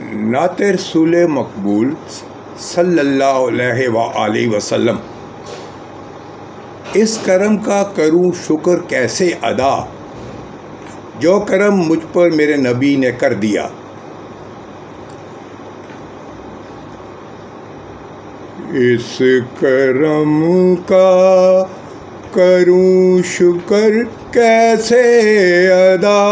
नाते रसूल मकबूल सल्लल्लाहु अलैहि वसल्लम, इस करम का करूं शुक्र कैसे अदा, जो करम मुझ पर मेरे नबी ने कर दिया। इस करम का करूं शुक्र कैसे अदा,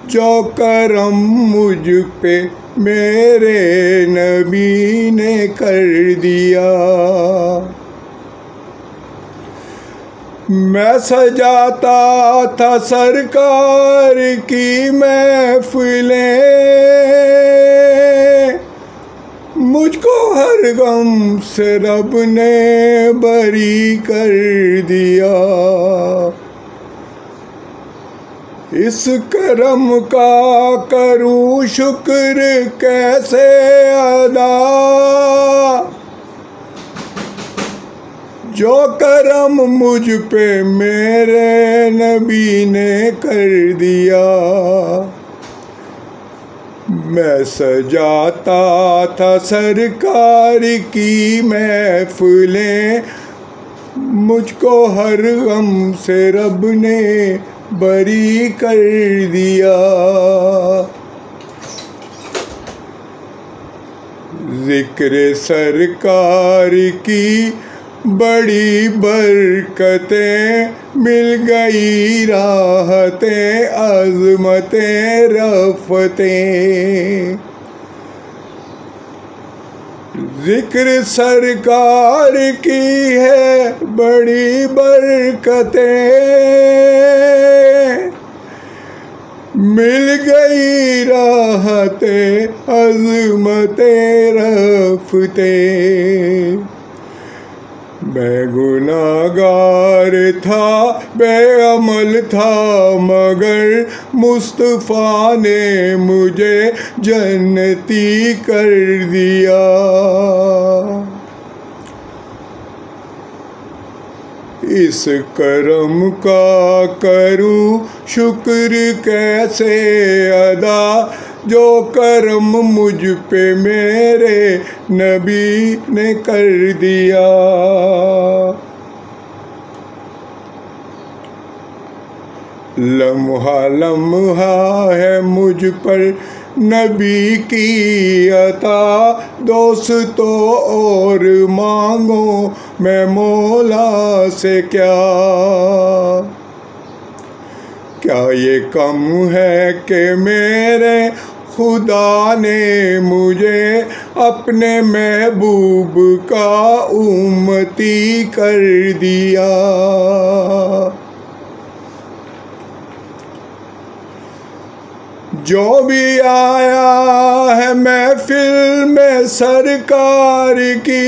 जो करम मुझ पे मेरे नबी ने कर दिया। मैं सजाता था सरकार की महफिलें, मुझको हर गम से रब ने बरी कर दिया। इस करम का करूं शुक्र कैसे अदा, जो करम मुझ पे मेरे नबी ने कर दिया। मैं सजाता था सरकार की महफिलें, मुझको हर गम से रब ने बरी कर दिया। जिक्र सरकार की बड़ी बरकतें, मिल गई राहतें अज़मतें रफ़तें। जिक्र सरकार की है बड़ी बरकतें, मिल गई राहतें अज़मतें रफ़तें। मैं गुनाहगार था बेअमल था, मगर मुस्तफ़ा ने मुझे जन्नती कर दिया। इस करम का करूं शुक्र कैसे अदा, जो करम मुझ पे मेरे नबी ने कर दिया। लम्हा लम्हा है मुझ पर नबी की अता, दोस्तों और मांगो मैं मौला से क्या। क्या ये कम है कि मेरे खुदा ने मुझे अपने महबूब का उम्मती कर दिया। जो भी आया है महफिल में सरकार की,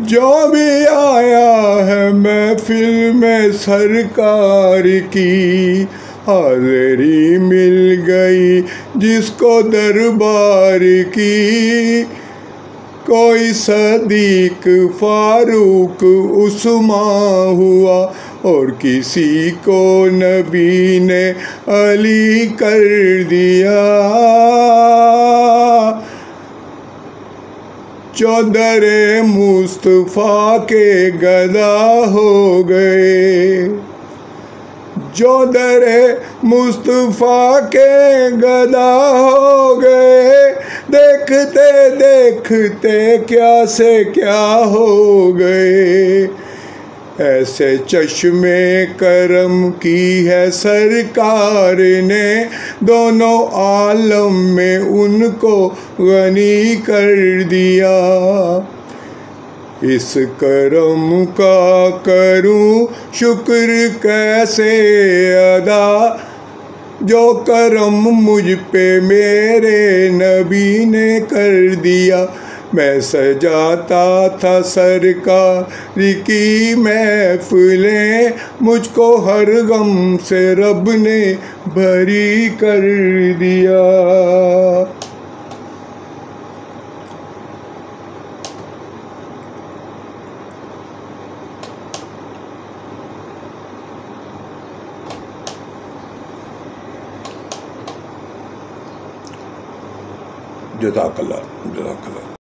जो भी आया है महफिल में सरकार की, हाज़िरी मिल गई जिसको दरबार की। कोई सदीक फारूक उस्मान हुआ, और किसी को नबी ने अली कर दिया। चौधरे मुस्तफ़ा के गदा हो गए, चौधरे मुस्तफ़ा के गदा हो गए। देखते देखते क्या से क्या हो गए। ऐसे चश्मे करम की है सरकार ने, दोनों आलम में उनको गनी कर दिया। इस करम का करूं शुक्र कैसे अदा, जो करम मुझ पे मेरे नबी ने कर दिया। मैं सजाता था सरकार की महफिलें, मुझको हर गम से रब ने बरी कर दिया। जज़ाकल्लाह जज़ाकल्लाह।